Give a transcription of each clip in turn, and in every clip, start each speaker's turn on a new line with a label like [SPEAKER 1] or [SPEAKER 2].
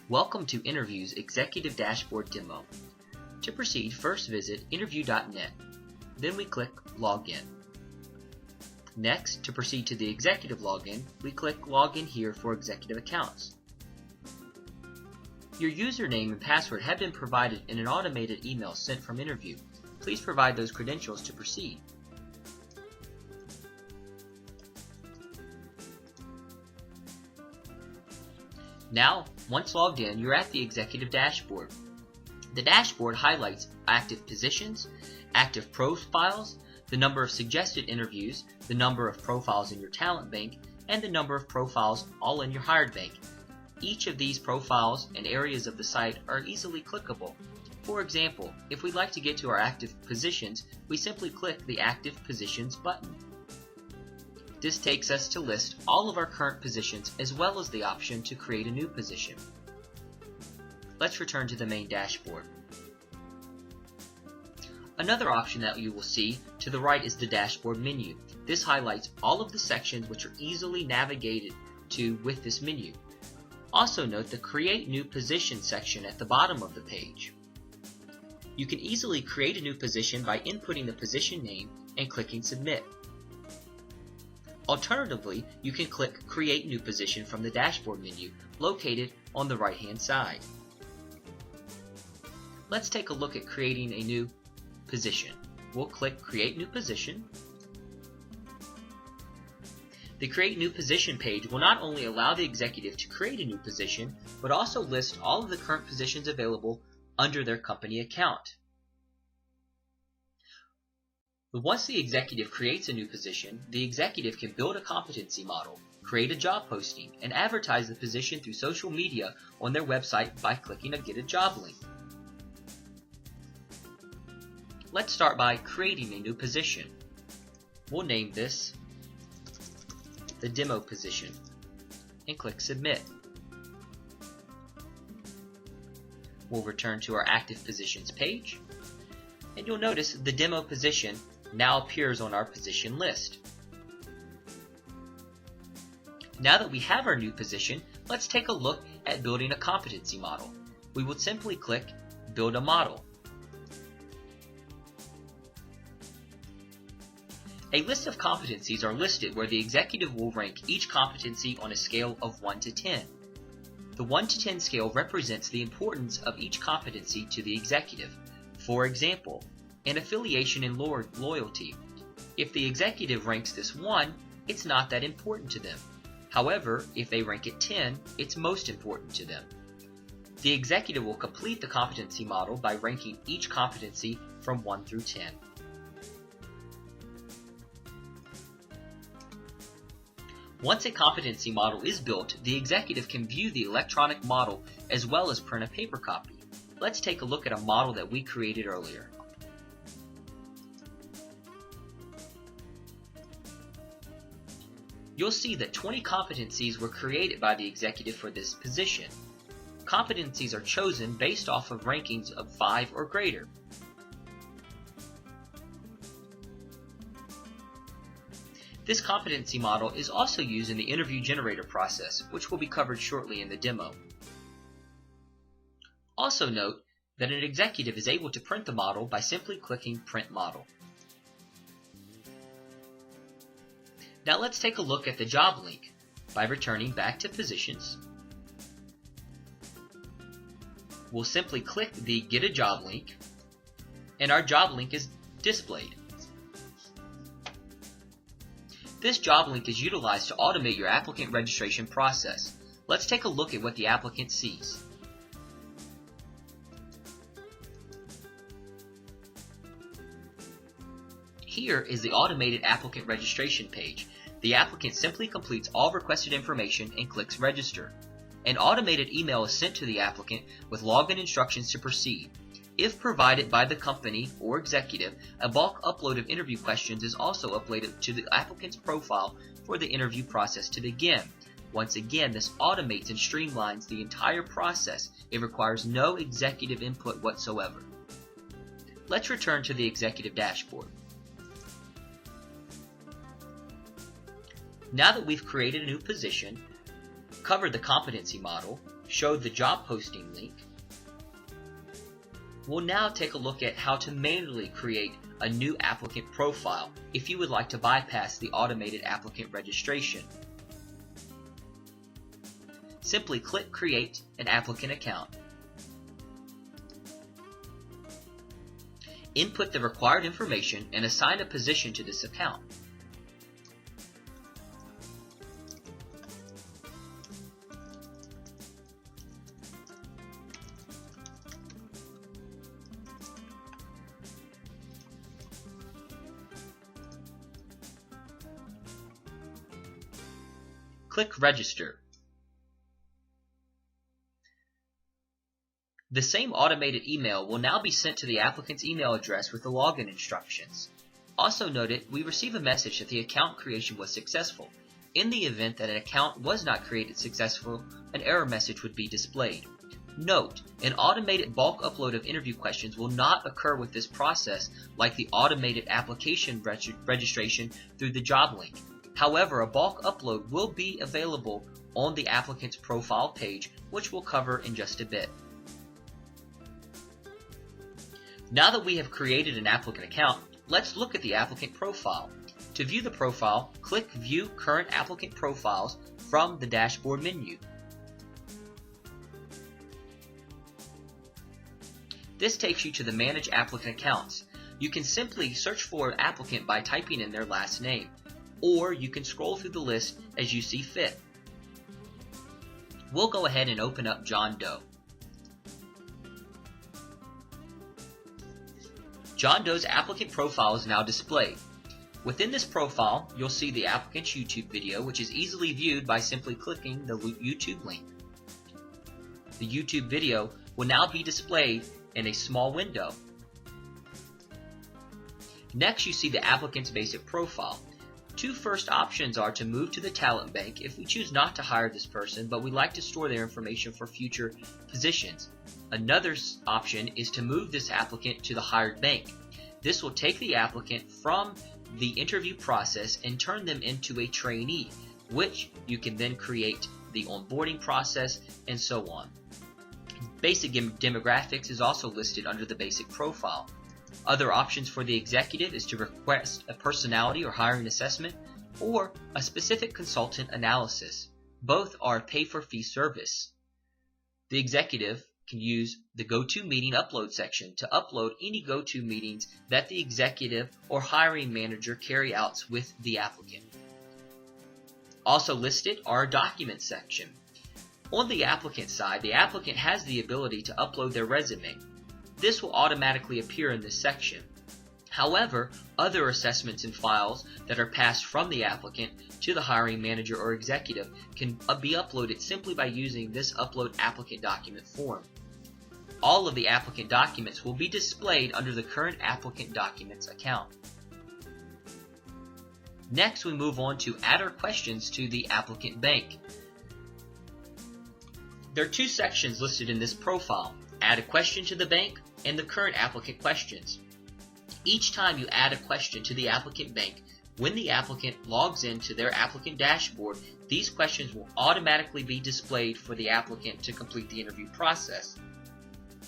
[SPEAKER 1] Welcome to Innervue's Executive Dashboard demo. To proceed, first visit innervue.net. Then we click Login. Next, to proceed to the Executive Login, we click Login here for Executive Accounts. Your username and password have been provided in an automated email sent from Innervue. Please provide those credentials to proceed. Now, once logged in, you're at the Executive Dashboard. The dashboard highlights active positions, active profiles, the number of suggested interviews, the number of profiles in your talent bank, and the number of profiles all in your hired bank. Each of these profiles and areas of the site are easily clickable. For example, if we'd like to get to our active positions, we simply click the Active Positions button. This takes us to list all of our current positions as well as the option to create a new position. Let's return to the main dashboard. Another option that you will see to the right is the dashboard menu. This highlights all of the sections which are easily navigated to with this menu. Also note the Create New Position section at the bottom of the page. You can easily create a new position by inputting the position name and clicking Submit. Alternatively, you can click Create New Position from the dashboard menu located on the right-hand side. Let's take a look at creating a new position. We'll click Create New Position. The Create New Position page will not only allow the executive to create a new position, but also list all of the current positions available under their company account. Once the executive creates a new position, the executive can build a competency model, create a job posting, and advertise the position through social media on their website by clicking a Get a Job link. Let's start by creating a new position. We'll name this the Demo Position and click Submit. We'll return to our Active Positions page, and you'll notice the Demo Position now appears on our position list. Now that we have our new position, let's take a look at building a competency model. We will simply click Build a Model. A list of competencies are listed where the executive will rank each competency on a scale of 1 to 10. The 1 to 10 scale represents the importance of each competency to the executive. For example, an affiliation and loyalty. If the executive ranks this 1, it's not that important to them. However, if they rank it 10, it's most important to them. The executive will complete the competency model by ranking each competency from 1 through 10. Once a competency model is built, the executive can view the electronic model as well as print a paper copy. Let's take a look at a model that we created earlier. You'll see that 20 competencies were created by the executive for this position. Competencies are chosen based off of rankings of 5 or greater. This competency model is also used in the interview generator process, which will be covered shortly in the demo. Also note that an executive is able to print the model by simply clicking Print Model. Now let's take a look at the job link by returning back to Positions. We'll simply click the Get a Job link, and our job link is displayed. This job link is utilized to automate your applicant registration process. Let's take a look at what the applicant sees. Here is the automated applicant registration page. The applicant simply completes all requested information and clicks Register. An automated email is sent to the applicant with login instructions to proceed. If provided by the company or executive, a bulk upload of interview questions is also uploaded to the applicant's profile for the interview process to begin. Once again, this automates and streamlines the entire process. It requires no executive input whatsoever. Let's return to the executive dashboard. Now that we've created a new position, covered the competency model, showed the job posting link, we'll now take a look at how to manually create a new applicant profile if you would like to bypass the automated applicant registration. Simply click Create an Applicant Account. Input the required information and assign a position to this account. Click Register. The same automated email will now be sent to the applicant's email address with the login instructions. Also note it, we receive a message that the account creation was successful. In the event that an account was not created successfully, an error message would be displayed. Note, an automated bulk upload of interview questions will not occur with this process like the automated application registration through the job link. However, a bulk upload will be available on the applicant's profile page, which we'll cover in just a bit. Now that we have created an applicant account, let's look at the applicant profile. To view the profile, click View Current Applicant Profiles from the dashboard menu. This takes you to the Manage Applicant Accounts. You can simply search for an applicant by typing in their last name, or you can scroll through the list as you see fit. We'll go ahead and open up John Doe. John Doe's applicant profile is now displayed. Within this profile, you'll see the applicant's YouTube video, which is easily viewed by simply clicking the YouTube link. The YouTube video will now be displayed in a small window. Next, you see the applicant's basic profile. Two first options are to move to the talent bank if we choose not to hire this person, but we'd like to store their information for future positions. Another option is to move this applicant to the hired bank. This will take the applicant from the interview process and turn them into a trainee, which you can then create the onboarding process and so on. Basic demographics is also listed under the basic profile. Other options for the executive is to request a personality or hiring assessment or a specific consultant analysis. Both are pay-for-fee service. The executive can use the GoToMeeting upload section to upload any GoToMeetings that the executive or hiring manager carry out with the applicant. Also listed are a document section. On the applicant side, the applicant has the ability to upload their resume. This will automatically appear in this section. However, other assessments and files that are passed from the applicant to the hiring manager or executive can be uploaded simply by using this Upload Applicant Document form. All of the applicant documents will be displayed under the Current Applicant Documents account. Next, we move on to add our questions to the applicant bank. There are two sections listed in this profile: Add a question to the bank and the Current Applicant Questions. Each time you add a question to the applicant bank, when the applicant logs into their applicant dashboard, these questions will automatically be displayed for the applicant to complete the interview process.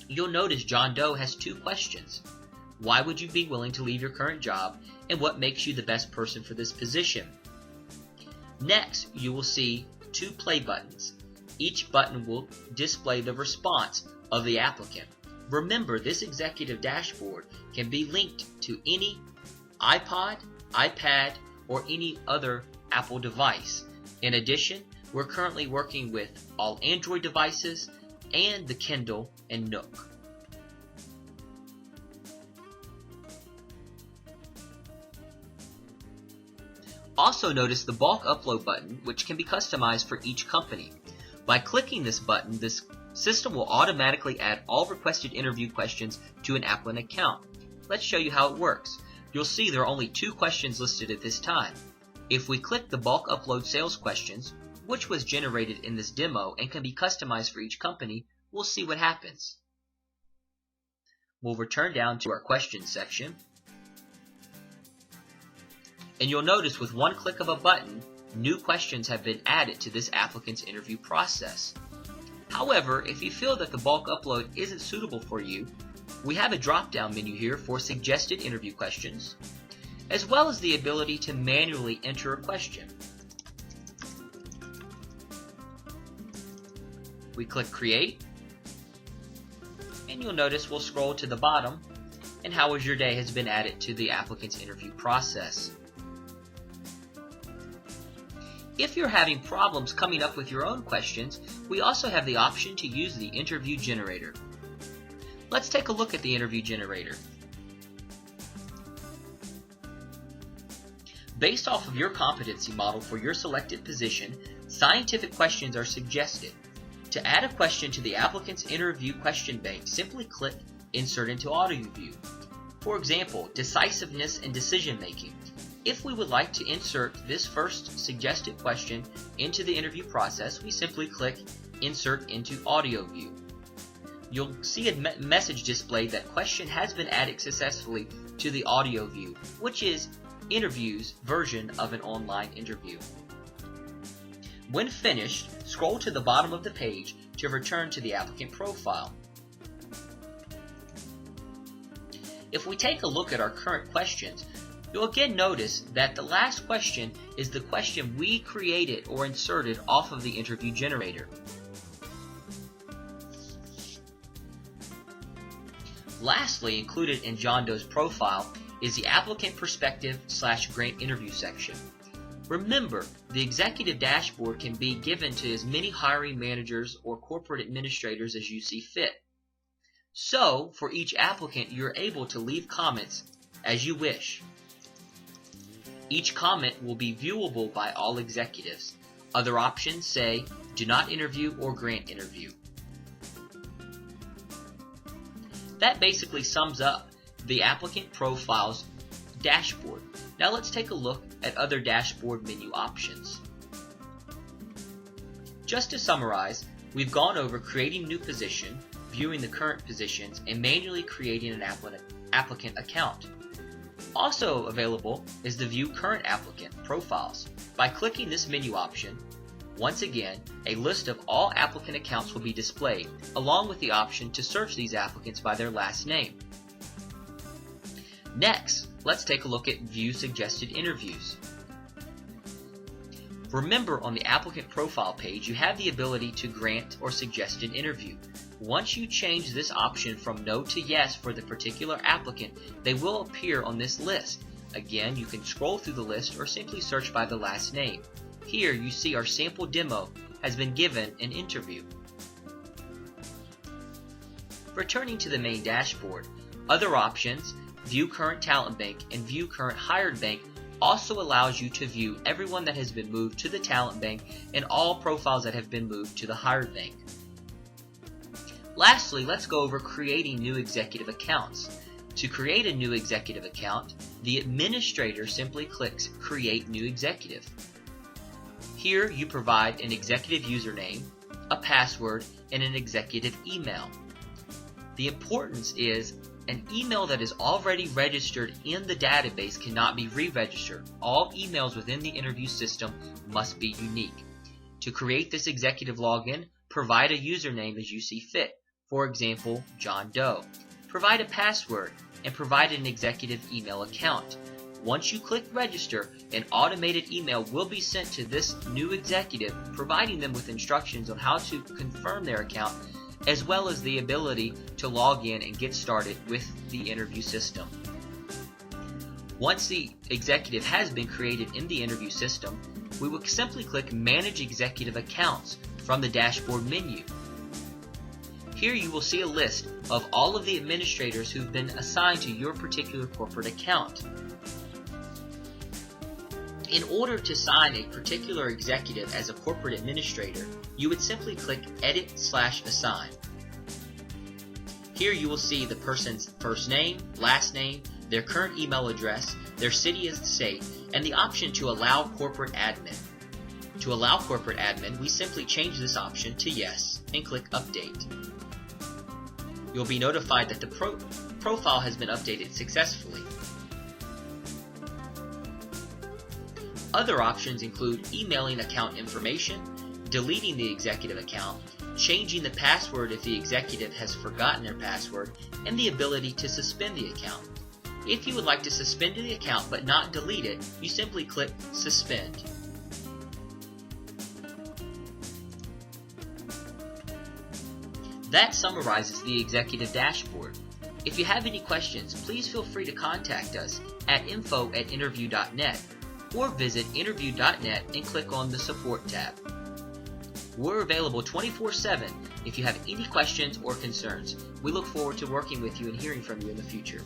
[SPEAKER 1] You'll notice John Doe has two questions. Why would you be willing to leave your current job, and what makes you the best person for this position? Next, you will see two play buttons. Each button will display the response of the applicant. Remember, this executive dashboard can be linked to any iPod, iPad, or any other Apple device. In addition, we're currently working with all Android devices and the Kindle and Nook. Also notice the bulk upload button, which can be customized for each company. By clicking this button, this system will automatically add all requested interview questions to an applicant account. Let's show you how it works. You'll see there are only two questions listed at this time. If we click the bulk upload sales questions, which was generated in this demo and can be customized for each company, we'll see what happens. We'll return down to our questions section, and you'll notice with one click of a button, new questions have been added to this applicant's interview process. However, if you feel that the bulk upload isn't suitable for you, we have a drop-down menu here for suggested interview questions, as well as the ability to manually enter a question. We click Create, and you'll notice we'll scroll to the bottom, and How Was Your Day has been added to the applicant's interview process. If you're having problems coming up with your own questions, we also have the option to use the interview generator. Let's take a look at the interview generator. Based off of your competency model for your selected position, scientific questions are suggested. To add a question to the applicant's interview question bank, simply click Insert into AudioView. For example, decisiveness and decision making. If we would like to insert this first suggested question into the interview process, we simply click Insert into AudioView. You'll see a message displayed that question has been added successfully to the audio view, which is Innervue's version of an online interview. When finished, scroll to the bottom of the page to return to the applicant profile. If we take a look at our current questions, you'll again notice that the last question is the question we created or inserted off of the interview generator. Lastly, included in John Doe's profile is the applicant perspective / grant interview section. Remember, the executive dashboard can be given to as many hiring managers or corporate administrators as you see fit. So, for each applicant, you're able to leave comments as you wish. Each comment will be viewable by all executives. Other options say, do not interview or grant interview. That basically sums up the applicant profile's dashboard. Now let's take a look at other dashboard menu options. Just to summarize, we've gone over creating new position, viewing the current positions, and manually creating an applicant account. Also available is the View Current Applicant Profiles. By clicking this menu option, once again, a list of all applicant accounts will be displayed, along with the option to search these applicants by their last name. Next, let's take a look at View Suggested Interviews. Remember, on the applicant profile page, you have the ability to grant or suggest an interview. Once you change this option from no to yes for the particular applicant, they will appear on this list. Again, you can scroll through the list or simply search by the last name. Here you see our sample demo has been given an interview. Returning to the main dashboard, other options, View Current Talent Bank and View Current Hired Bank, also allows you to view everyone that has been moved to the Talent Bank and all profiles that have been moved to the Hired Bank. Lastly, let's go over creating new executive accounts. To create a new executive account, the administrator simply clicks Create New Executive. Here you provide an executive username, a password, and an executive email. The importance is an email that is already registered in the database cannot be re-registered. All emails within the interview system must be unique. To create this executive login, provide a username as you see fit. For example, John Doe. Provide a password and provide an executive email account. Once you click register, an automated email will be sent to this new executive, providing them with instructions on how to confirm their account, as well as the ability to log in and get started with the interview system. Once the executive has been created in the interview system, we will simply click Manage Executive Accounts from the dashboard menu. Here you will see a list of all of the administrators who've been assigned to your particular corporate account. In order to assign a particular executive as a corporate administrator, you would simply click Edit/Assign. Here you will see the person's first name, last name, their current email address, their city and state, and the option to allow corporate admin. To allow corporate admin, we simply change this option to yes and click Update. You'll be notified that the profile has been updated successfully. Other options include emailing account information, deleting the executive account, changing the password if the executive has forgotten their password, and the ability to suspend the account. If you would like to suspend the account but not delete it, you simply click Suspend. That summarizes the executive dashboard. If you have any questions, please feel free to contact us at info@innervue.net or visit innervue.net and click on the Support tab. We're available 24/7 if you have any questions or concerns. We look forward to working with you and hearing from you in the future.